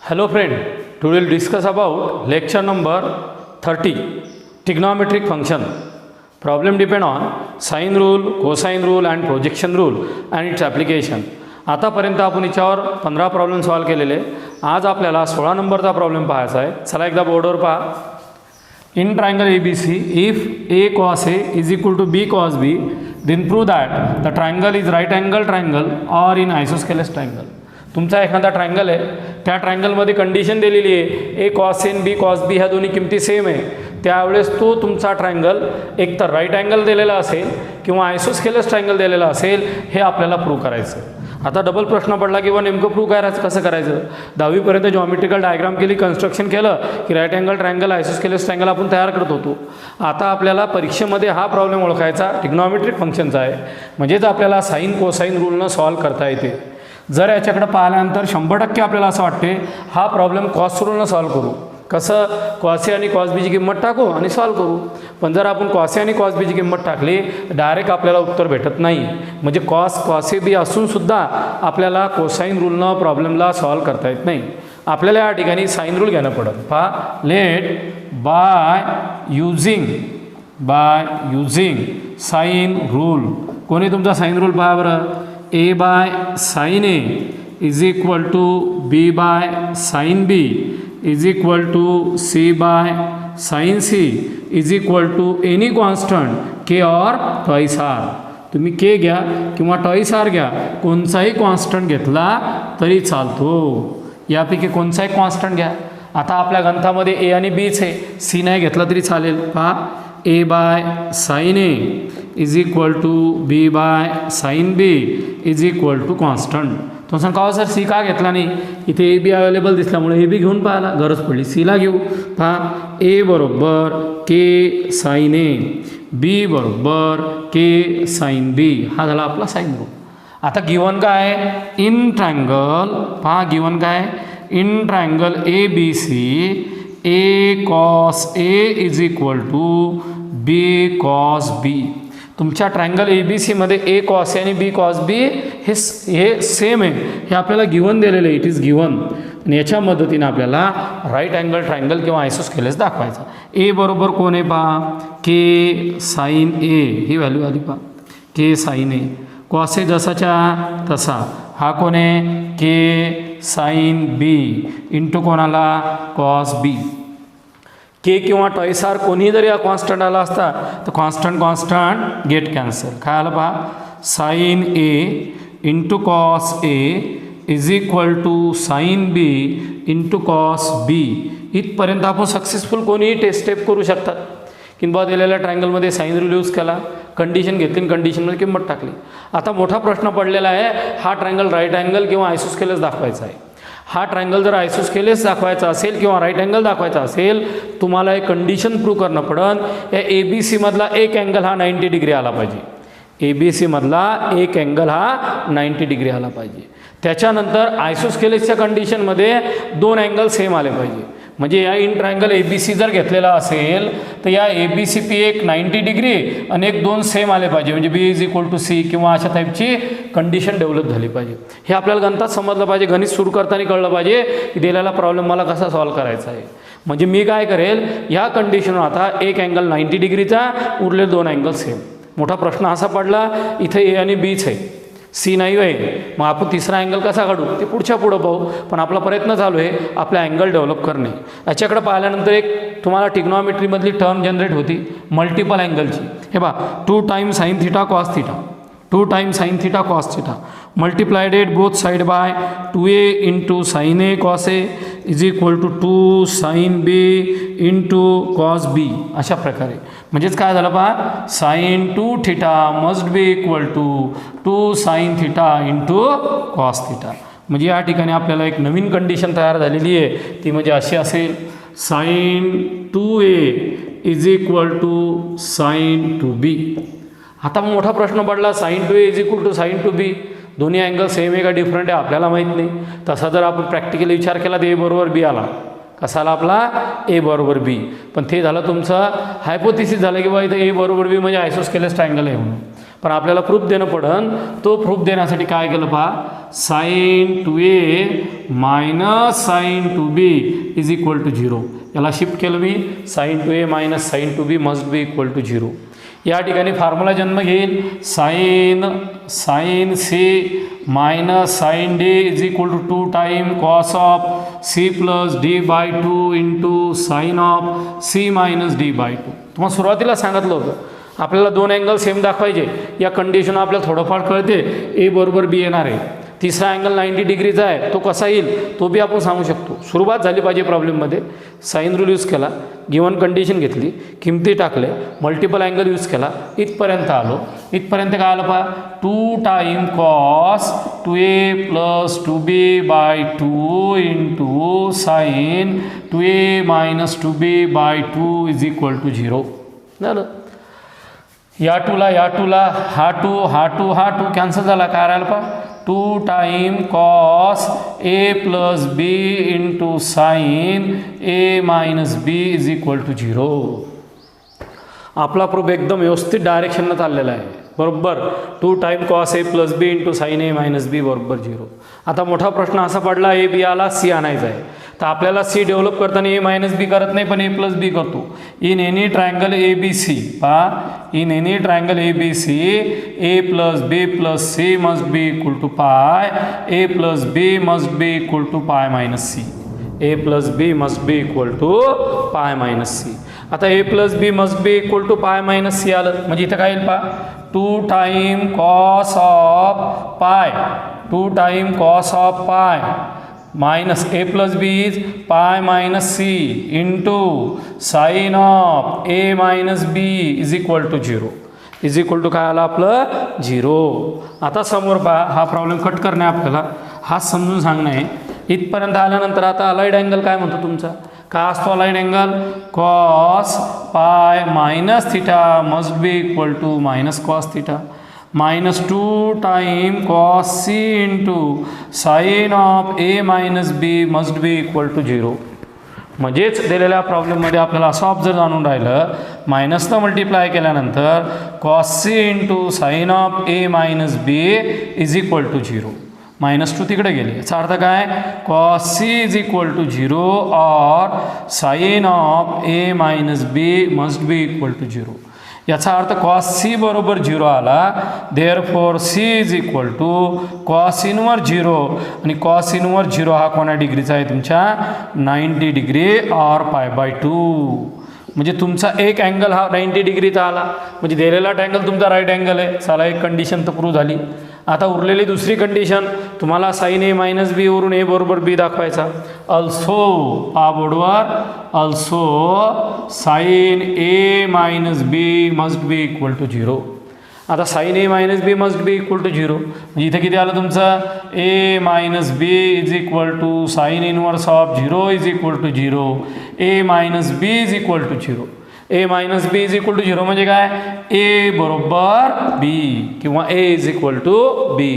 Hello friend, today we'll discuss about lecture number 30, trigonometric function. Problem depend on sine rule, cosine rule and projection rule and its application. आतापर्यंत आपण याच्यावर 15 problem solve केलेले. आज आपल्याला 16 नंबरचा problem पाहायचा आहे. चला एकदा बोर्डवर पहा. In triangle ABC, if A cos A is equal to B cos B, then prove that the triangle is right angle triangle or in isosceles triangle. तुमचा एखादा ट्रायंगल आहे, त्या ट्रायंगलमध्ये कंडिशन दिलेली आहे ए कॉस ए बी कॉस बी ह्या दोन्ही किमती same आहे. त्यावेळेस तो तुमचा ट्रायंगल एक तर राईट अँगल दिलेला असेल किंवा आयसोस्केलस ट्रायंगल दिलेला असेल, हे आपल्याला प्रूव्ह करायचं. आता डबल प्रश्न पडला किंवा नेमकं प्रूव्ह करायचं कसं करायचं. 10वीपर्यंत जॉमेट्रिकल डायग्राम केली, कन्स्ट्रक्शन केलं की राईट अँगल ट्रायंगल आयसोस्केलस ट्रायंगल आपण तयार करत होतो. आता आपल्याला परीक्षेमध्ये हा प्रॉब्लेम ओळखायचा ट्रिग्नॉमेट्रिक फंक्शनचा आहे, म्हणजेच आपल्याला साईन कोसाईन रूलनं सॉल्व करता येते. जर याच्याकडे पाहिल्यानंतर 100% आपल्याला असं वाटते हा प्रॉब्लेम कॉस रूलनं सॉल्व करू. कसं, कॉस ए आणि कॉस बीची किंमत टाकू आणि सॉल्व करू. पण जर आपण कॉस ए आणि कॉस बीची किंमत टाकली डायरेक्ट आपल्याला उत्तर भेटत नाही. म्हणजे कॉस ए बी असूनसुद्धा आपल्याला कोसाईन रूलनं प्रॉब्लेमला सॉल्व करता येत नाही. आपल्याला या ठिकाणी साईन रूल घेणं पडत. पहा, let by using sine rule. कोणी तुमचा साईन रूल पहा बरं. A by sine A is equal to B by sine B is equal to C by sine C is equal to any constant K और twice R. तुम्ही के घ्या किंवा twice R घ्या, कोणताही कॉन्स्टंट घेतला तरी चालतो. यापैकी कोणताही कॉन्स्टंट घ्या. आता आपल्या ग्रंथामध्ये ए आणि बीच आहे, सी नाही घेतला तरी चालेल. पहा, A by sine A is equal to B by sine B is equal to constant. तो सांग का सर सी का घेतला नाही. इथे ए बी अवेलेबल दिसल्यामुळे ए बी घेऊन पाहायला गरज पडली, सीला घेऊ. पहा, ए बरोबर के साइन ए, बी बरोबर के साइन बी. हा झाला आपला साइन रूल. आता गिवन काय आहे इन ट्रायंगल. पहा गिवन काय in triangle A B C A cos A is equal to B cos B. तुमच्या ट्रायंगल ए बी सीमध्ये ए कॉस ए आणि बी कॉस बी हे सेम आहे, हे आपल्याला गिवन दिलेलं आहे. It is given. आणि याच्या मदतीने आपल्याला राईट अँगल ट्रायंगल किंवा आयसोस्केलस दाखवायचा. ए बरोबर कोण आहे पहा, के साइन ए ही व्हॅल्यू आली पहा, के साइन ए. कॉस ए जसाच्या तसा. हा कोण आहे, के साइन बी इंटू कोणाला, कॉस बी. के किंवा ट्वाइस आर कोणी जरी कॉन्स्टंट आला असता तर कॉन्स्टंट गेट कॅन्सल. काय आलं पहा, sine A into cos A is equal to sine B into cos B. इथपर्यंत आपण सक्सेसफुल कोणीही टेस्ट स्टेप करू शकतात. किंवा दिलेल्या ट्रायंगलमध्ये साइन रूल यूज केला, कंडिशन घेतली, कंडिशनमध्ये किंमत टाकली. आता मोठा प्रश्न पडलेला आहे, हा ट्रायंगल राईट अँगल किंवा आयसोस्केलस दाखवायचा आहे. हा ट्रायंगल जर आयसोस्केलस दाखवायचा असेल किंवा राईट अँगल दाखवायचा असेल, तुम्हाला एक कंडिशन प्रूव्ह करणं पडेल. या ए बी सीमधला एक अँगल हा 90 डिग्री आला पाहिजे. ए बी सीमधला एक अँगल हा 90 डिग्री आला पाहिजे. त्याच्यानंतर आयसोस्केलसच्या कंडिशनमध्ये दोन अँगल सेम आले पाहिजे. म्हणजे या in triangle A B C जर घेतलेला असेल तर या ए बी सी पी एक 90 डिग्री आणि एक दोन सेम आले पाहिजे. म्हणजे बी इज इक्वल टू सी किंवा अशा टाईपची कंडिशन डेव्हलप झाली पाहिजे. हे आपल्याला गणितात समजलं पाहिजे, गणित सुरू करताना कळलं पाहिजे की दिलेला प्रॉब्लेम मला कसा सॉल्व करायचा आहे. म्हणजे मी काय करेल, ह्या कंडिशनवर आता एक अँगल 90 डिग्रीचा, उरले दोन अँगल सेम. मोठा प्रश्न असा पडला, इथे ए आणि बीच आहे, सी नाही आहे. मग आपण तिसरा अँगल कसा काढू ते पुढच्या पुढं पाहू. पण आपला प्रयत्न चालू आहे आपला अँगल डेव्हलप करणे. याच्याकडे पाहिल्यानंतर एक तुम्हाला ट्रिग्नॉमेट्रीमधली टर्म जनरेट होती मल्टिपल अँगलची. हे बा 2 times sine theta cos theta, 2 times sine theta cos theta multiplied both side by 2a into sine A cos A is equal to 2 sine B into cos B. अशा प्रकारे म्हणजेच काय झालं पहा, sine 2 theta must be equal to 2 sine theta into cos theta. म्हणजे या ठिकाणी आपल्याला एक नवीन कंडिशन तयार झालेली आहे. ती म्हणजे अशी असेल, sine 2a is equal to sine 2b. आता मोठा प्रश्न पडला, sine 2a is equal to sine 2b. दोन्ही अँगल सेम आहे का डिफरंट आहे आपल्याला माहीत नाही. तसा जर आपण प्रॅक्टिकली विचार केला तर ए बरोबर बी आला. कसा आला आपला, ए बरोबर बी. पण ते झालं तुमचं हायपोथिसिस झालं की बा इथं ए बरोबर बी म्हणजे आयसोस्केलस ट्रायंगल आहे म्हणून. पण आपल्याला प्रूफ देणं पडन. तो प्रूफ देण्यासाठी काय केलं पहा, sine 2a minus sine 2b is equal to 0. याला शिफ्ट केलं मी, sine 2a minus sine 2b must be equal to 0. या ठिकाणी फॉर्म्युला जन्म घेईल, sine C minus sine D is equal to 2 time cos of C plus D by 2 into sine of C minus D by 2. तुम्हाला सुरुवातीला सांगितलं होतं आपल्याला दोन अँगल सेम दाखवायचे. या कंडिशन आपल्याला थोडंफार कळते, ए बरोबर बी येणार आहे. तिसरा अँगल 90 डिग्रीचा आहे, तो कसा येईल तो बी आपण सांगू शकतो. सुरुवात झाली पाहिजे प्रॉब्लेममध्ये. साईन रूल यूज केला, गिवन कंडिशन घेतली, किमती टाकले, मल्टिपल अँगल यूज केला, इथपर्यंत आलो. इथपर्यंत काय आलं पहा, 2 time cos 2a plus 2b by 2 into sine 2a minus 2b by 2 is equal to 0 झालं. या टूला हा टू कॅन्सल झाला. काय राहिलं पहा, 2 time cos A plus B into sine A minus B is equal to 0. आपला प्रूफ एकदम व्यवस्थित डायरेक्शननं चाललेला आहे. बरोबर 2 time cos A plus B into sine A minus B बरोबर 0. आता मोठा प्रश्न असा पडला, ए बी आला, सी आणायचा आहे. तर आपल्याला सी डेव्हलप करताना ए मायनस बी करत नाही, पण ए प्लस बी करतो. In any triangle A B C, पहा, in any triangle A B C A plus B plus C must be equal to pi, A plus B must be equal to pi minus C. A plus B must be equal to pi minus C. आता A plus B must be equal to pi minus C आलं म्हणजे इथं काय येईल पहा, 2 time cos of pi, 2 time cos of pi minus A plus B is pi minus C into sine of A minus B is equal to 0. Is equal to काय आला आपलं 0. आता समोर पहा, हा प्रॉब्लेम कट करणे आपल्याला, हा समजून सांगणं आहे. इथपर्यंत आल्यानंतर आता अलाइड अँगल काय म्हणतो तुमचा, काय असतो allied angle, cos pi minus theta must be equal to minus cos theta minus 2 time cos C into sine of A minus B must be equal to 0. म्हणजेच दिलेल्या प्रॉब्लेममध्ये आपल्याला असं ऑब्झर्व जाणून राहिलं, मायनसनं मल्टिप्लाय केल्यानंतर cos C into sine of A minus B is equal to 0. -2 तिकडे गेले. याचा अर्थ काय, cos C is equal to 0 और sine of A minus B must be equal to 0. याचा अर्थ कॉस सी बरोबर 0 आला, therefore C is equal to cos inverse 0. आणि कॉस इनवर 0 हा कोणा डिग्रीचा आहे तुमच्या 90 डिग्री और पाय बाय 2. म्हणजे तुमचा एक अँगल हा 90 डिग्रीचा आला, म्हणजे दिलेला अँगल तुमचा राईट अँगल आहे. चला एक कंडिशन तर प्रूव्ह झाली. आता उरलेली दुसरी कंडिशन, तुम्हाला साईन ए मायनस बी वरून ए बरोबर बी दाखवायचा. अल्सो पहा बोर्डवर, also sine A minus B must be equal to 0. आता sine A minus B must be equal to 0 म्हणजे इथे किती आलं तुमचं, A minus B is equal to sine inverse of 0 is equal to 0. A minus B is equal to 0. A minus B is equal to 0 म्हणजे काय, A बरोबर B किंवा A is equal to B.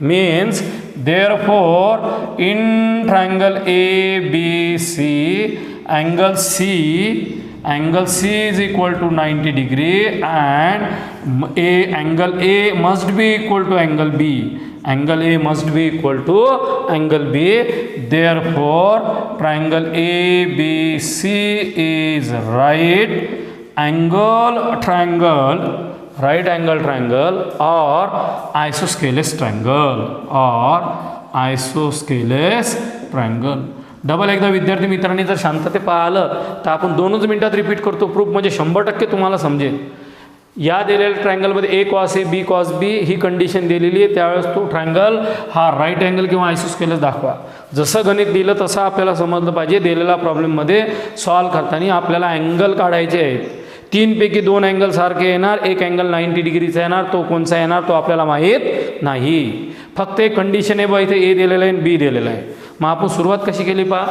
Means therefore in triangle A B C angle C is equal to 90 degree and angle A must be equal to angle B. Angle A must be equal to angle B. Therefore, triangle ABC is right angle triangle or isosceles triangle. Double एकदा विद्यार्थी मित्रांनी जर शांतते पाहिलं तर आपण 2च मिनिटात repeat करतो proof, म्हणजे 100% तुम्हाला समजेल. या दिलेल्या ट्रायंगलमध्ये A cos A B cos B ही कंडिशन दिलेली आहे, त्यावेळेस तो ट्रायंगल हा राईट अँगल किंवा आयसोस्केलस दाखवा. जसं गणित दिलं तसं आपल्याला समजलं पाहिजे. दिलेल्या प्रॉब्लेममध्ये सॉल्व करताना आपल्याला अँगल काढायचे आहेत. 3 पैकी 2 अँगल सारखे येणार, एक अँगल 90 डिग्रीचा येणार. तो कोणचा येणार तो आपल्याला माहीत नाही. फक्त एक कंडिशन आहे बा, इथे ए दिलेलं आहे आणि बी दिलेलं आहे. मग आपण सुरुवात कशी केली पहा,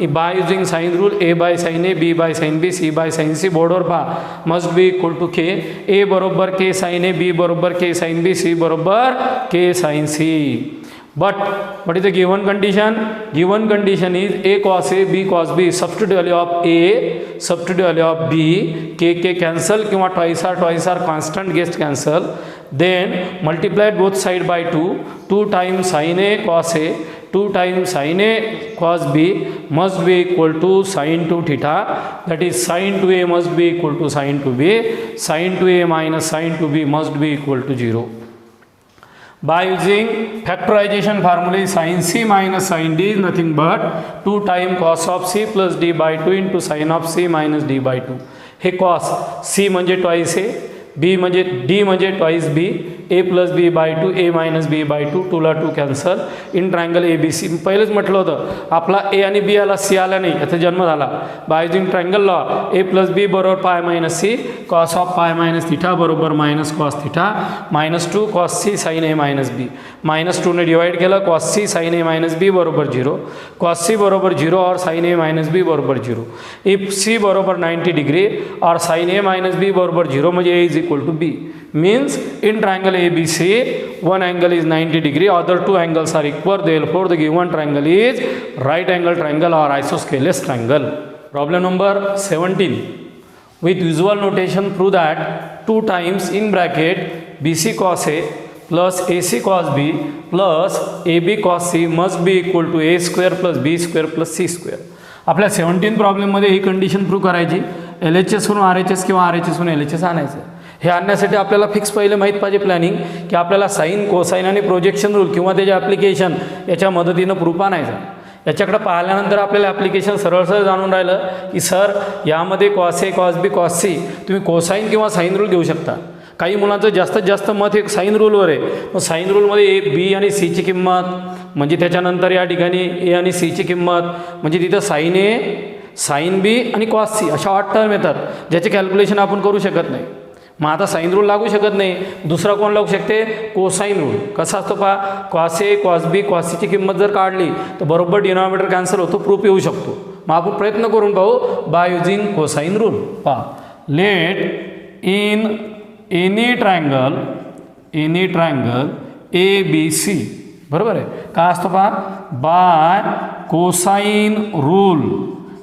by using sine rule, A by sine A, B by sine B, C by sine C. बोर्डवर पहा, must be equal to K. A बरोबर के साईन ए, बी बरोबर के साईन बी, सी बरोबर K sine C. But is the given condition? Given condition is a cos a, b cos b. Substitute value of a, substitute value of b. K cancel किंवा twice r constant guessed cancel. then multiply both side by 2 times sin A cos A 2 times sin A cos B must be equal to sin 2 theta, that is sin 2A must be equal to sin 2B, sin 2A minus sin 2B must be equal to 0. By using factorization formula, sin C minus sin D is nothing but 2 times cos of C plus D by 2 into sin of C minus D by 2. हे cos C म्हणजे twice A, B म्हणजे D म्हणजे twice B, A plus B by 2 A minus B by 2 2ला 2 cancel in triangle A B C. पहिलेच म्हटलं होतं आपला ए आणि बी आला सी आला नाही, याचा जन्म झाला by using triangle law. A plus B बरोबर pi minus C cos of pi minus theta बरोबर minus cos theta -2 cos C sine A minus B. -2ने डिवाइड केलं cos C sine A minus B बरोबर 0, cos C बरोबर 0 और sign A minus B बरोबर 0. If C बरोबर 90 degree और sign A minus B बरोबर 0 म्हणजे A is equal to B. Means in triangle ABC, one angle is 90 degree, other two angles are equal, therefore the given triangle is right angle triangle or isosceles triangle. Problem number 17. With visual notation prove that 2 times in bracket BC cos A plus AC cos B plus AB cos C must be equal to A square plus B square plus C square. आपल्या 17 प्रॉब्लेममध्ये ही condition prove करायची. LHS वरून RHS किंवा RHS वरून LHS आणायचं. हे आणण्यासाठी आपल्याला फिक्स पहिले माहीत पाहिजे प्लॅनिंग की आपल्याला साईन कोसाईन आणि प्रोजेक्शन रूल किंवा त्याचे ॲप्लिकेशन याच्या मदतीनं प्रूफ आणायचं. याच्याकडे पाहिल्यानंतर आपल्याला ॲप्लिकेशन सरळ सरळ जाणून राहिलं की सर यामध्ये cos A cos B cos C तुम्ही कोसाईन किंवा साईन रूल घेऊ शकता. काही मुलांचं जास्तीत जास्त मत हे साईन रूलवर आहे. मग साईन रूलमध्ये ए बी आणि सीची किंमत म्हणजे त्याच्यानंतर या ठिकाणी ए आणि सीची किंमत म्हणजे तिथं साईन ए साईन बी आणि कॉस सी अशा 8 टर्म येतात ज्याचे कॅल्क्युलेशन आपण करू शकत नाही. मग आता साईन रूल लागू शकत नाही, दुसरा कोण लागू शकते कोसाईन रूल. कसा असतो पहा cos A cos B cos सीची किंमत जर काढली तर बरोबर डिनॉमिनेटर कॅन्सल होतो, प्रूफ येऊ शकतो. मग आपण प्रयत्न करून पाहू बाय युजिंग कोसाईन रूल. पहा let in any triangle A B C बरोबर आहे काय असतो पहा बाय कोसाईन रूल.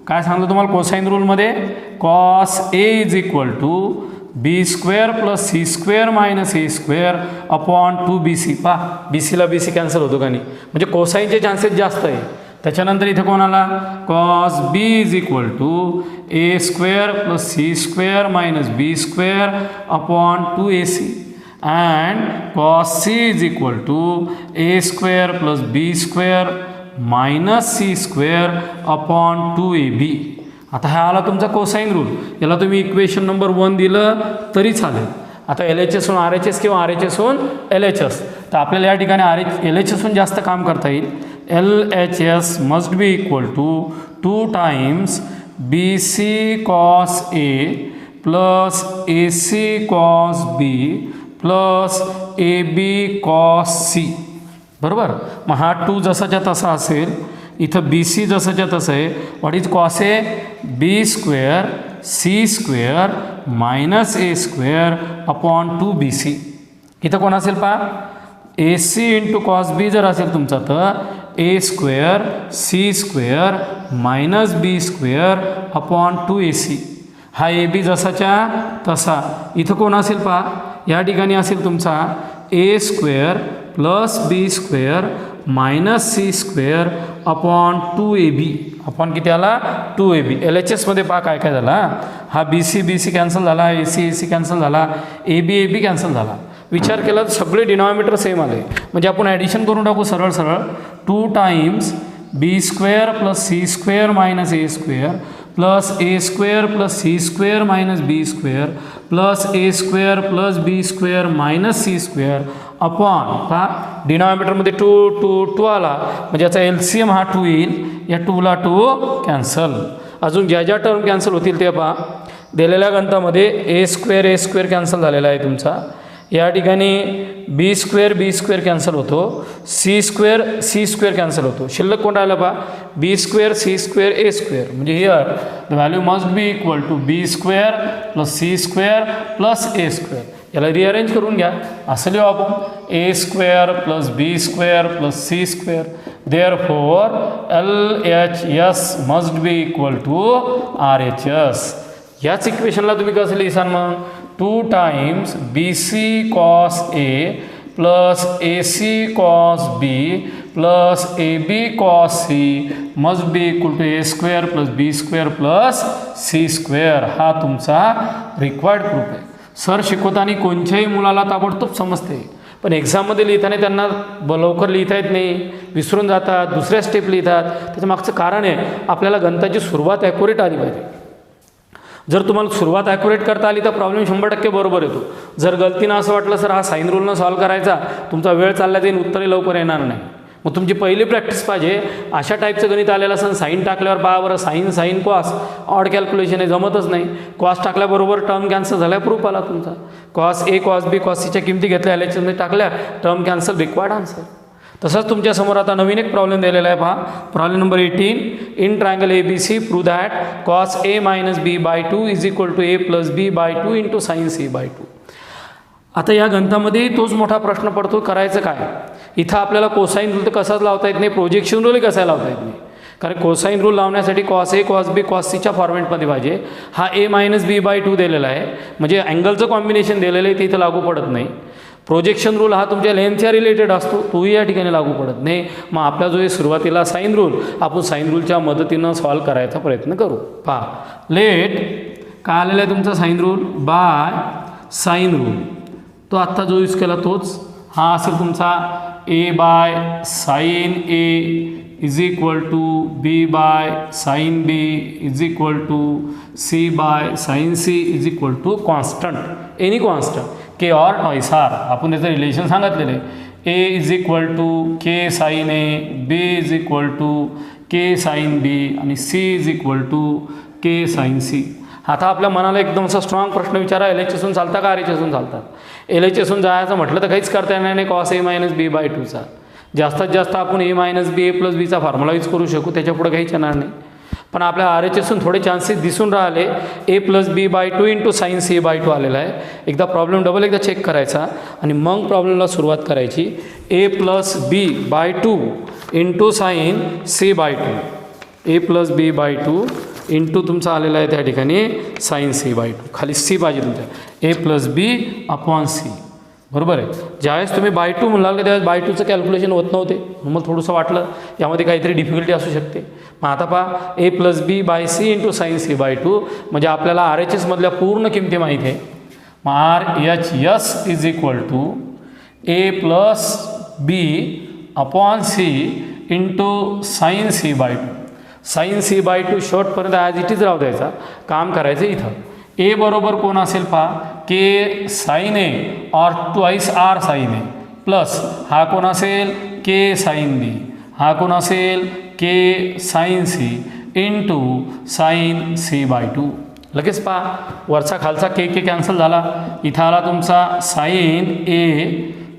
काय सांगतो तुम्हाला कोसाईन रूलमध्ये cos A is equal to B square plus C square minus A square upon 2BC. पहा BCला BC कॅन्सल होतो का नाही म्हणजे कोसाईनचे चान्सेस जास्त आहे. त्याच्यानंतर इथे कोण आला cos B is equal to A square plus C square minus B square upon 2AC and cos C is equal to A square plus B square minus C square upon 2AB. आता हा आला तुमचा cosine rule. याला तुम्ही equation number 1 दिलं तरी चालेल. आता LHS होऊन RHS किंवा RHS होऊन LHS तर आपल्याला या ठिकाणी LHS होऊन जास्त काम करता येईल. LHS must be equal to 2 times BC cos A plus AC cos B plus AB cos C बरोबर. मग हा 2 जसाच्या तसा असेल, इथं BC जसाच्या तसं आहे. What is cos A B square C square minus A square upon 2BC. इथं कोण असेल पहा AC इंटू कॉस बी जर असेल तुमचा तर ए square C square minus B square upon 2AC. हा ए बी जसाच्या तसा. इथं कोण असेल पहा या ठिकाणी असेल तुमचा A square plus B square minus C square upon 2AB. Upon किती आला 2AB. LHSमध्ये पहा काय काय झाला हा BC कॅन्सल झाला, AC कॅन्सल झाला, AB कॅन्सल झाला. विचार केला तर सगळे डिनॉमिनेटर सेम आले म्हणजे आपण ॲडिशन करून टाकू सरळ सरळ. 2 times B square plus C square minus A square plus A square plus C square minus B square plus A square plus B square minus C square upon पहा डिनॉमिनेटरमध्ये 2 आला म्हणजे याचा LCM हा 2 येईल. या 2ला 2 कॅन्सल. अजून ज्या ज्या टर्म कॅन्सल होतील ते पहा दिलेल्या गणितामध्ये ए स्क्वेअर कॅन्सल झालेला आहे तुमचा. या ठिकाणी बी स्क्वेअर कॅन्सल होतो, सी स्क्वेअर कॅन्सल होतो. शिल्लक कोण राहिलं पहा B square C square A square म्हणजे here the value must be equal to B square plus C square plus A square. याला रिअरेंज करून घ्या असं लिहू आपण A square plus B square plus C square. Therefore LHS must be equal to RHS. याच इक्वेशनला तुम्ही कसं लिहिसाल मग 2 times B C cos A plus A C cos B plus A B cos C must be equal to A square plus B square plus C square हा तुमचा required proof आहे. Sir शिकवताना कोणत्याही मुलाला ताबडतोब समजते, पण एक्झाममध्ये लिहिताना त्यांना लवकर लिहिता येत नाही, विसरून जातात, दुसऱ्या स्टेप लिहितात. त्याच्या मागचं कारण आहे आपल्याला गणिताची सुरुवात ॲक्युरेट आली पाहिजे. जर तुम्हाला सुरुवात ॲक्युरेट करता आली तर प्रॉब्लेम 100% बरोबर येतो. जर गलतीनं असं वाटलं सर हा साईन रूलनं सॉल्व करायचा, तुमचा वेळ चालला जाईल, उत्तरे लवकर येणार नाही. मग तुमची पहिली प्रॅक्टिस पाहिजे अशा टाईपचं गणित आलेलं असेल, साईन टाकल्यावर पहा बरं sine sine cos odd calculation आहे, जमतच नाही. कॉस टाकल्याबरोबर टर्म कॅन्सल झाल्या, प्रूफ आला तुमचा. Cos A cos B cos सीच्या किमती घेतल्या एलएचएसमध्ये टाकल्या, टर्म कॅन्सल, रिक्वायर्ड आन्सर. तसंच तुमच्यासमोर आता नवीन एक प्रॉब्लेम दिलेला आहे पहा. Problem number 18 in triangle A B C prove that cos A minus B by 2 is equal to A plus B by 2 into sine C by 2. आता या गणितामध्ये तोच मोठा प्रश्न पडतो, करायचं काय. इथं आपल्याला कोसाईन रूल तर कसाच लावता येत नाही, प्रोजेक्शन रूलही कसा लावता येत नाही. कारण कोसाईन रूल लावण्यासाठी cos A cos B cos सीच्या फॉर्मॅटमध्ये पाहिजे. हा ए मायनस बी बाय 2 दिलेला आहे, म्हणजे अँगलचं कॉम्बिनेशन दिलेलं आहे, ते इथं लागू पडत नाही. प्रोजेक्शन रूल हा तुमच्या लेन्थच्या रिलेटेड असतो, तोही या ठिकाणी लागू पडत नाही. मग आपला जो सुरुवातीला साईन रूल, आपण साईन रूलच्या मदतीनं सॉल्व करायचा प्रयत्न करू. पहा लेट काय आलेला आहे तुमचा sine rule by sine rule, तो आत्ता जो यूज केला तोच हा असेल तुमचा A by sine A is equal to B by sine B is equal to C by sine C is equal to constant any constant K or twice R. आपण त्याचं रिलेशन सांगितलेलं आहे. A is equal to K sine A, B is equal to K sine B आणि C is equal to K sine C. आता आपल्या मनाला एकदम असा स्ट्रॉंग प्रश्न विचारा, एल एच एसून चालता का आर एच एसून चालतात. एल एच एसून जायचं म्हटलं तर काहीच करता येणार नाही cos A minus B bye 2चा. जास्तीत जास्त आपण ए मायनस बी ए प्लस बीचा फॉर्म्युला यूज करू शकू, त्याच्यापुढे काहीच येणार नाही. पण आपल्या आर एच एसून थोडे चान्सेस दिसून राहिले. A plus B by 2 into sine C by 2 आलेला आहे. एकदा प्रॉब्लेम डबल एकदा चेक करायचा आणि मग प्रॉब्लेमला सुरुवात करायची. A plus B by 2 into sine C by 2, A plus B by 2 into तुमचा आलेला आहे त्या ठिकाणी साईन सी बाय 2, खाली सी पाहिजे तुमच्या, ए प्लस बी अपॉन सी. बरोबर आहे. ज्यावेळेस तुम्ही बाय 2 म्हणाल का त्यावेळेस बाय 2चं कॅल्क्युलेशन होत नव्हते, मग थोडंसं वाटलं यामध्ये काहीतरी डिफिकल्टी असू शकते. मग आता पहा A plus B by C into sine C by 2, म्हणजे आपल्याला आर एच एसमधल्या पूर्ण किमती माहिती आहे. मग R H S is equal to A plus B upon C into sine C by 2. Sine C by 2 शॉर्टपर्यंत ॲज इट इज राहू द्यायचा, काम करायचं इथं. ए बरोबर कोण असेल पहा, के sine A or twice R sine A plus हा कोण असेल के साईन बी, हा कोण असेल K sine C into sine C by 2. लगेच पहा वरचा खालचा के के कॅन्सल झाला, इथं आला तुमचा sine A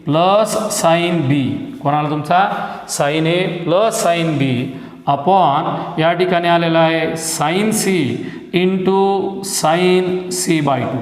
plus sine B, कोणाला तुमचा sine A plus sine B upon या ठिकाणी आलेला आहे sine C into sine C by 2.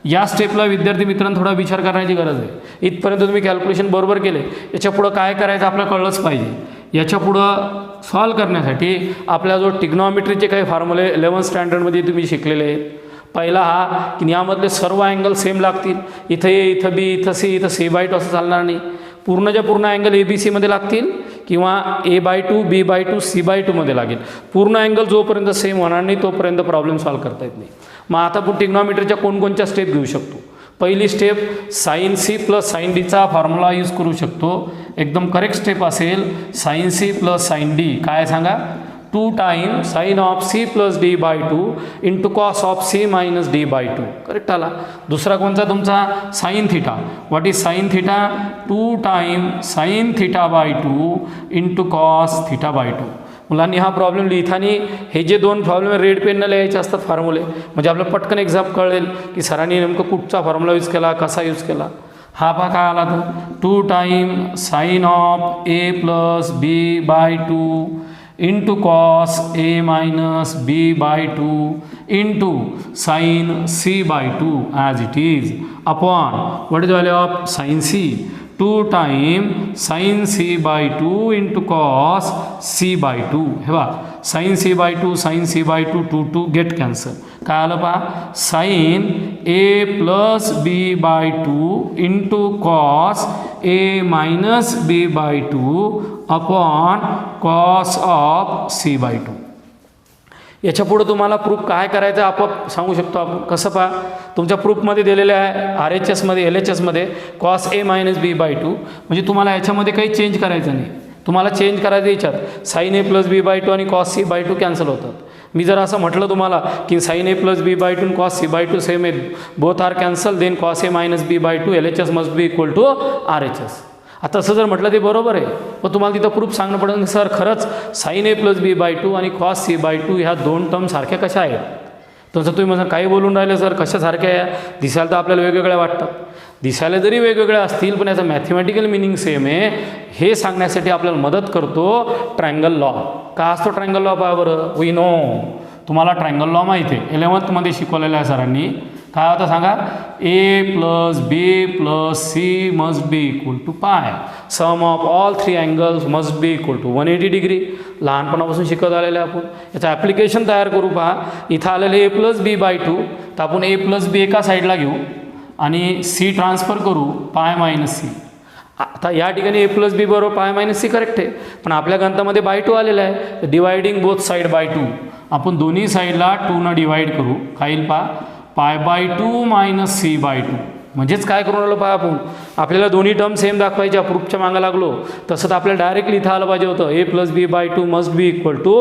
या स्टेपला विद्यार्थी मित्रांनो थोडा विचार करण्याची गरज आहे. इथपर्यंत तुम्ही कॅल्क्युलेशन बरोबर केले, याच्या पुढं काय करायचं आपल्याला कळलंच पाहिजे. याच्या पुढं सॉल्व करण्यासाठी आपल्या जो टिग्नॉमेट्रीचे काही फॉर्म्युले 11th स्टँडर्डमध्ये तुम्ही शिकलेले आहेत. पहिला हा की यामधले सर्व अँगल सेम लागतील, इथं ए इथं बी इथं सी इथं सी बाय 2 असं चालणार नाही. पूर्णच्या पूर्ण अँगल ए बी सीमध्ये लागतील किंवा ए bye 2 B by 2 C bye 2मध्ये लागेल. पूर्ण अँगल जोपर्यंत सेम होणार नाही तोपर्यंत प्रॉब्लेम सॉल्व करता येत नाही. मग आता आपण टिग्नॉमेट्रीच्या कोणकोणत्या स्टेप घेऊ शकतो. पहिली step sine C plus sine डीचा फॉर्म्युला यूज करू शकतो. एकदम करेक्ट स्टेप असेल sine C plus sine D, काय सांगा 2 time sine of C plus D by 2 into cos of C minus D by 2. Correct आला. दुसरा कोणता तुमचा sine theta. What is sine theta 2 time sine theta by 2 into cos theta by 2. मुलांनी हा problem लिहिताना हे जे दोन प्रॉब्लेम रेड पेननं लिहायचे असतात फॉर्म्युले, म्हणजे आपल्याला पटकन एक्झाम कळेल की सरांनी नेमकं कुठचा फॉर्म्युला यूज केला, कसा यूज केला. हा पहा काय आला तर 2 time sine of A plus B by 2 into cos A minus B by 2 into sine C by 2 as it is upon what is value of sine C 2 time sine C by 2 into cos C by 2. हे बा sine C by two sine C by two two two get cancel. काय आलं पहा sine A plus B by two into cos A minus B by two upon cos of C by two. याच्या पुढं तुम्हाला proof काय करायचं आपोआप सांगू शकतो आपण. कसं पहा तुमच्या प्रूफमध्ये दिलेलं आहे आर एच एसमध्ये एल एच एसमध्ये cos A minus B by two, म्हणजे तुम्हाला याच्यामध्ये काही चेंज करायचं नाही. तुम्हाला चेंज करायचं याच्यात sine A plus B by two आणि cos C by two cancel होतात. मी जर असं म्हटलं तुम्हाला की sine A plus B by two आणि cos C by two same आहे, both are cancel, then cos A minus B by two L H S must be equal to R H S. आता असं जर म्हटलं ते बरोबर आहे, पण तुम्हाला तिथं प्रूफ सांगणं पडेल सर खरंच sine A plus B by two आणि कॉस सी बाय टू ह्या दोन टर्म सारख्या कशा आहेत. तसं तुम्ही म्हणा काही बोलून राहिले सर कशा सारख्या आहे, दिसायला तर आपल्याला वेगवेगळ्या वाटतात. दिसायला जरी वेगवेगळ्या असतील पण याचा मॅथमॅटिकल मिनिंग सेम आहे हे सांगण्यासाठी आपल्याला मदत करतो ट्रायंगल लॉ. का असतो ट्रायंगल लॉ पहा बरं. वी नो तुम्हाला ट्रायंगल लॉ माहिती आहे 11th शिकवलेलं आहे सरांनी. काय होतं सांगा A plus B plus C must be equal to pi, sum of all three angles must be equal to 180 degree. लहानपणापासून शिकत आलेलं आहे आपण. याचं ॲप्लिकेशन तयार करू पहा. इथं आलेलं ए प्लस बी बाय टू, तर आपण ए प्लस बी एका साईडला घेऊ आणि सी ट्रान्सफर करू पाय मायनस सी. आता या ठिकाणी ए प्लस बी बरोबर पाय मायनस सी करेक्ट आहे, पण आपल्या गणितामध्ये बाय टू आलेलं आहे. Dividing both side by two, आपण दोन्ही साईडला 2 डिवाईड करू. काय येईल पहा pi by two minus C by two. म्हणजेच काय करून आलो पहा आपण आपल्याला दोन्ही टर्म सेम दाखवायच्या प्रूफच्या मागं लागलो. तसं तर आपल्याला डायरेक्टली इथं आलं पाहिजे होतं A plus B by two must be equal to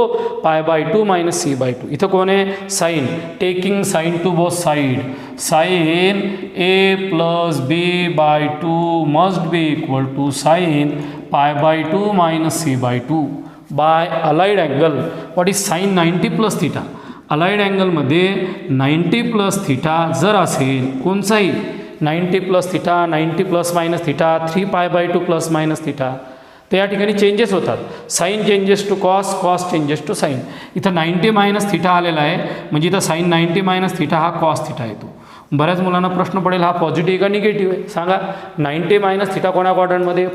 pi by two minus C by two. इथं कोण आहे sine, taking sine to both side, sine A plus B by two must be equal to sine pi by two minus C by two by allied angle. What is sine 90 plus theta. Allied अँगलमध्ये 90 plus theta जर असेल कोणचाही 90 plus theta 90 plus minus theta 3 pi by two plus minus theta, तर या ठिकाणी changes होतात. Sine changes to cos, cos changes to sine. इथं 90 minus theta आलेला आहे म्हणजे इथं साईन 90 मायनस थिटा हा कॉस थिटा येतो. बऱ्याच मुलांना प्रश्न पडेल हा पॉझिटिव्ह का निगेटिव्ह आहे सांगा. 90 मायनस थिटा कोणा क्वाड्रंटमध्ये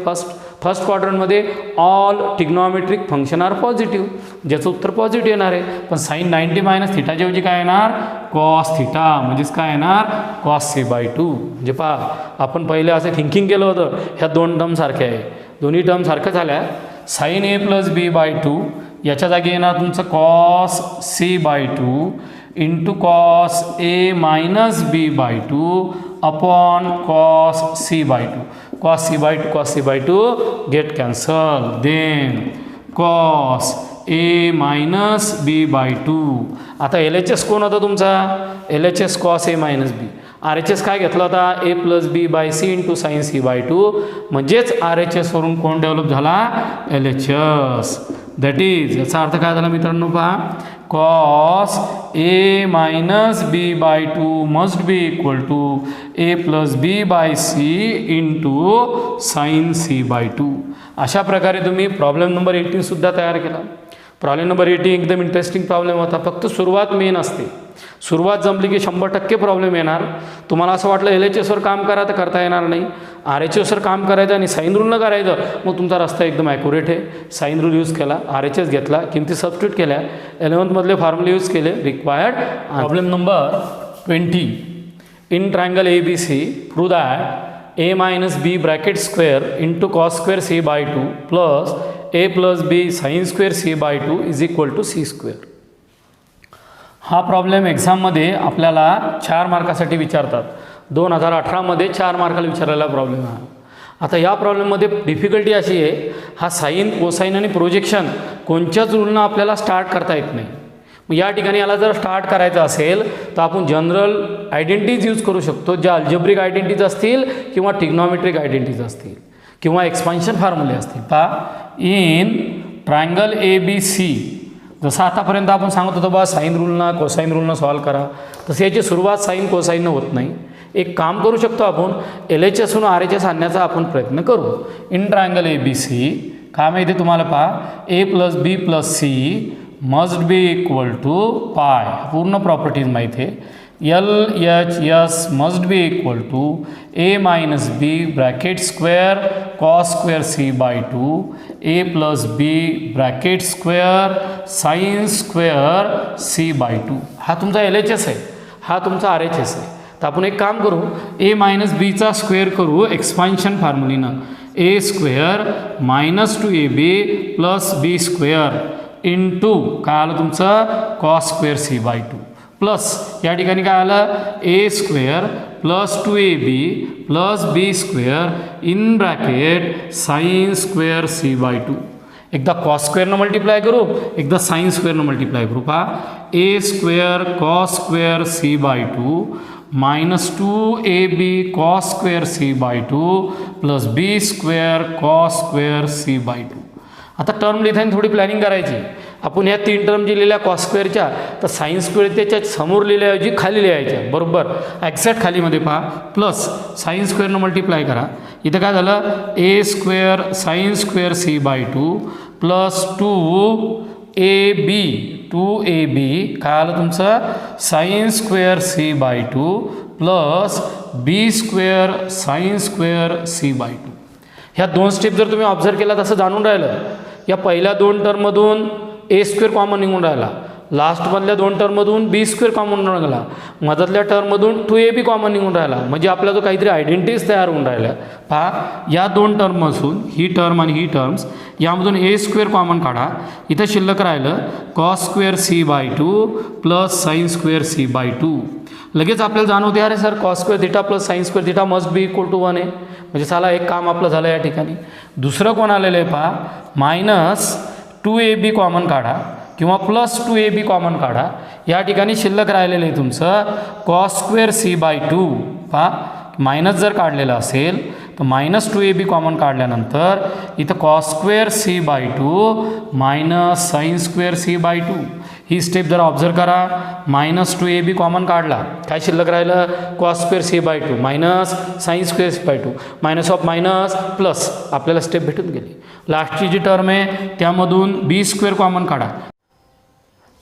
फर्स्ट क्वाड्रंटमध्ये all trigonometric function are positive, ज्याचं उत्तर पॉझिटिव्ह येणार आहे. पण साईन 90 मायनस थिटाच्याऐवजी काय येणार कॉस थिटा, म्हणजेच काय येणार कॉस सी बाय टू. म्हणजे पहा आपण पहिले असं थिंकिंग केलं होतं ह्या दोन टर्म सारख्या आहे, दोन्ही टर्म सारख्या झाल्या. Sine A plus B by two याच्या जागी येणार तुमचं cos C by two into cos A minus B by two upon cos C by two. Cos C by two get cancel. Then cos A minus B by two. आता L H S कोण होता तुमचा L H S cos A minus B. R H S काय घेतला होता A plus B by C into sine C by two, म्हणजेच R H एसवरून कोण डेव्हलप झाला L H S. That is याचा अर्थ काय झाला मित्रांनो पहा cos A minus B by two must be equal to A plus B by C into sine C by two. अशा प्रकारे तुम्ही प्रॉब्लेम नंबर 18सुद्धा तयार केला. प्रॉब्लेम नंबर 18 एकदम इंटरेस्टिंग प्रॉब्लेम होता. फक्त सुरुवात मेन असते, सुरुवात जमली की 100% प्रॉब्लेम येणार. तुम्हाला असं वाटलं एल एच एसवर काम करा तर करता येणार नाही, आर एच एसवर काम करायचं आणि साईन रूलनं करायचं मग तुमचा रस्ता एकदम ॲक्युरेट आहे. साईन रूल यूज केला, आर एच एस घेतला, किमती सबस्टिट्यूट केल्या, 11th फॉर्म्युले यूज केले required. Problem number 20 in triangle A B C prove that A minus B bracket square into cos square C by two plus A plus B sine square C by two is equal to C square. हा problem एक्झाममध्ये आपल्याला 4 मार्कासाठी विचारतात. 2018 4 मार्काला विचारलेला problem हा. आता या प्रॉब्लेममध्ये difficulty अशी आहे हा साईन कोसाईन आणि प्रोजेक्शन कोणत्याच रूलनं आपल्याला स्टार्ट करता येत नाही. मग या ठिकाणी याला जर स्टार्ट करायचं असेल तर आपण जनरल आयडेंटिटीज यूज करू शकतो, ज्या अल्जेब्रिक आयडेंटिटीज असतील किंवा ट्रिग्नॉमेट्रिक आयडेंटिटीज असतील किंवा एक्सपान्शन फॉर्म्युले असतील. पहा in triangle A B C जसं आतापर्यंत आपण सांगत होतो बा साईन रूलनं कोसाईन रूलनं सॉल्व करा, तसं याची सुरुवात साईन कोसाईननं होत नाही. एक काम करू शकतो आपण एल एच एसहून आर एच एस आणण्याचा आपण प्रयत्न करू. In triangle A B C काय माहिती आहे तुम्हाला पहा A plus B plus C must be equal to pi, पूर्ण प्रॉपर्टीज माहिती आहे. L H S must be equal to A minus B bracket square cos square C by two A plus B bracket square sine square C by 2. हा तुमचा LHS आहे, हा तुमचा RHS आहे. तर आपण एक काम करू, ए मायनस बीचा स्क्वेअर करू एक्सपान्शन फॉर्म्युलीनं. A square minus 2ab plus B square into काय आलं तुमचं cos square C by 2 plus या ठिकाणी काय आलं A square plus 2ab plus B square in bracket sine square C by 2. एकदा कॉस स्क्वेअरनं मल्टिप्लाय करू, एकदा साईन स्क्वेअरनं मल्टिप्लाय करू. पहा A square cos square C by 2 minus 2ab cos square C by 2 plus B square cos square C by 2. आता term लिहिताना थोडी planning करायची. आपण ह्या 3 टर्म जे लिहिल्या कॉस स्क्वेअरच्या, तर साईन स्क्वेअर त्याच्या समोर लिहिल्याऐवजी खाली लिहायच्या, बरोबर ॲक्झॅक्ट खालीमध्ये पहा. प्लस साईन स्क्वेअरनं मल्टिप्लाय करा. इथं काय झालं A square sine square C by 2 plus 2ab काय आलं तुमचं sine square C by 2 plus B square sine square C by 2. ह्या 2 स्टेप जर तुम्ही ऑब्झर्व केला तसं जाणून राहिलं, या पहिल्या 2 टर्ममधून ए स्क्वेअर कॉमन निघून राहिला, लास्टमधल्या 2 टर्ममधून बी स्क्वेअर कॉमन निघून राहिला, मधातल्या टर्ममधून 2ab कॉमन निघून राहिला. म्हणजे आपला जो काहीतरी आयडेंटिटीज तयार होऊन राहिल्या. पहा या 2 टर्ममधून ही टर्म आणि ही टर्म्स यामधून ए स्क्वेअर कॉमन काढा. इथं शिल्लक राहिलं cos square C by 2 plus sine square C by 2. लगेच आपल्याला जाणवते अरे sir cos square theta plus sine square theta must be equal to 1 आहे. म्हणजे चला एक काम आपलं झालं या ठिकाणी. दुसरं कोण आलेलं आहे पहा मायनस 2ab कॉमन काढा किंवा प्लस 2ab कॉमन काढा. या ठिकाणी शिल्लक राहिलेलं आहे तुमचं कॉस स्क्वेअर सी बाय 2. पहा मायनस जर काढलेलं असेल तर मायनस 2ab कॉमन काढल्यानंतर इथं cos square C by 2 minus sine square C by 2. ही स्टेप जरा ऑब्झर्व करा. मायनस 2ab कॉमन काढला, काय शिल्लक राहिलं cos square C by 2 minus sine square C by 2 minus of minus plus आपल्याला स्टेप भेटून गेली. लास्टची जी टर्म आहे त्यामधून बी स्क्वेअर कॉमन काढा.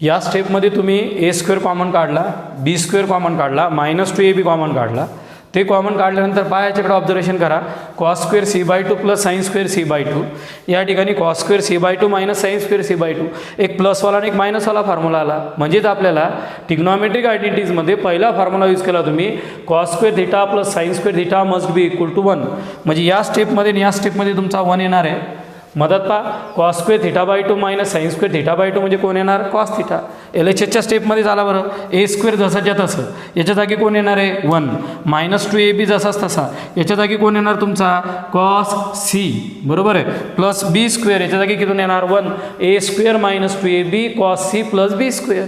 या स्टेपमध्ये तुम्ही ए स्क्वेअर कॉमन काढला, बी स्क्वेअर कॉमन काढला, मायनस 2ab कॉमन काढला. ते कॉमन काढल्यानंतर पहा याच्याकडे ऑब्झर्वेशन करा cos square C by 2 plus sine square C by 2. या ठिकाणी cos square C by 2 minus sine square C by 2 एक प्लसवाला आणि एक मायनसवाला फॉर्म्युला आला. म्हणजेच आपल्याला टिग्नॉमेट्रिक आयडेंटिटीजमध्ये पहिला फॉर्म्युला यूज केला तुम्ही cos square theta plus sine square theta must be equal to 1. म्हणजे या स्टेपमध्ये आणि या स्टेपमध्ये तुमचा 1 येणार आहे. मदत पहा cos square theta by 2 minus sine square theta by 2 म्हणजे कोण येणार कॉस थिटा. LHSच्या स्टेपमध्ये झाला बरं. ए स्क्वेअर जसाच्या तसं याच्या जागी कोण येणार आहे 1 मायनस 2ab जसाच तसा याच्या जागी कोण येणार तुमचा कॉस सी बरोबर आहे प्लस बी स्क्वेअर याच्या जागी किती येणार 1 A square minus 2ab cos C plus B square.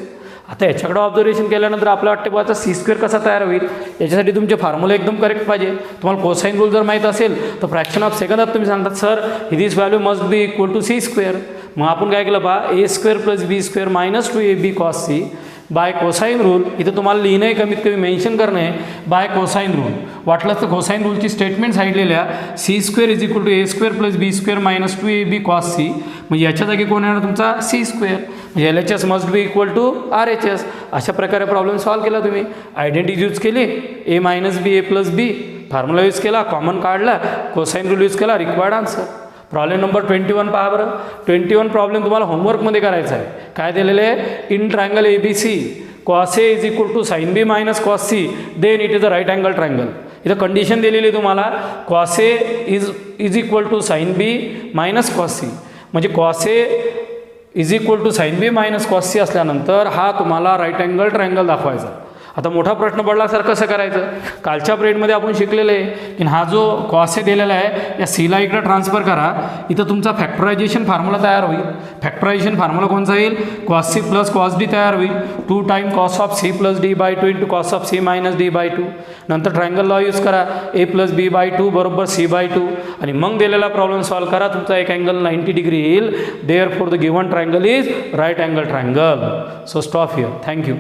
आता याच्याकडं ऑब्झर्वेशन केल्यानंतर आपल्याला वाटते बाबा सी स्क्वेअर कसा तयार होईल. याच्यासाठी तुमचे फॉर्म्युला एकदम करेक्ट पाहिजे. तुम्हाला कोसाईन रूल जर माहीत असेल तर फ्रॅक्शन ऑफ सेकंदात तुम्ही सांगतात sir this value must be equal to C square. मग आपण काय केलं पहा A square plus B square minus 2ab cos C by cosine rule. इथं तुम्हाला लिहिणं आहे कमीत कमी मेन्शन करणं आहे बाय कोसाईन रूल. वाटलं तर कोसाईन रूलची स्टेटमेंट सांगितलेल्या C square is equal to A square plus B square minus 2ab cos C. म्हणजे याच्या जागी कोण येणार तुमचा सी स्क्वेअर. म्हणजे LHS must be equal to RHS. अशा प्रकारे प्रॉब्लेम सॉल्व्ह केला तुम्ही. आयडेंटिटी यूज केली ए मायनस बी ए प्लस बी फॉर्म्युला यूज केला कॉमन काढला कोसाईन रूल यूज केला रिक्वायर्ड आन्सर. प्रॉब्लेम नंबर 21 पहा बरं. 21 प्रॉब्लेम तुम्हाला होमवर्कमध्ये करायचा आहे. काय दिलेलं आहे in triangle ABC cos A is equal to sine B minus cos C then it is a right angle triangle. इथं कंडिशन दिलेली आहे तुम्हाला cos A is equal to sine B minus cos C. म्हणजे cos A is equal to sine B minus cos C असल्यानंतर हा तुम्हाला right angle triangle दाखवायचा. आता मोठा प्रश्न पडला सर कसं करायचं. कालच्या पिरियडमध्ये आपण शिकलेलं आहे की हा जो कॉस ए दिलेला आहे या सीला इकडे ट्रान्सफर करा. इथं तुमचा फॅक्टरायझेशन फॉर्म्युला तयार होईल. फॅक्टरायझेशन फॉर्म्युला कोणता येईल cos C plus cos D तयार होईल 2 time cos of C plus D by 2 into cos of C minus D by 2. नंतर ट्रायंगल लॉ यूज करा ए प्लस बी बाय 2 बरोबर सी बाय 2 आणि मग दिलेला प्रॉब्लेम सॉल्व्ह करा. तुमचा एक अँगल 90 डिग्री येईल. Therefore the given triangle is right angle triangle. So stop here. Thank you.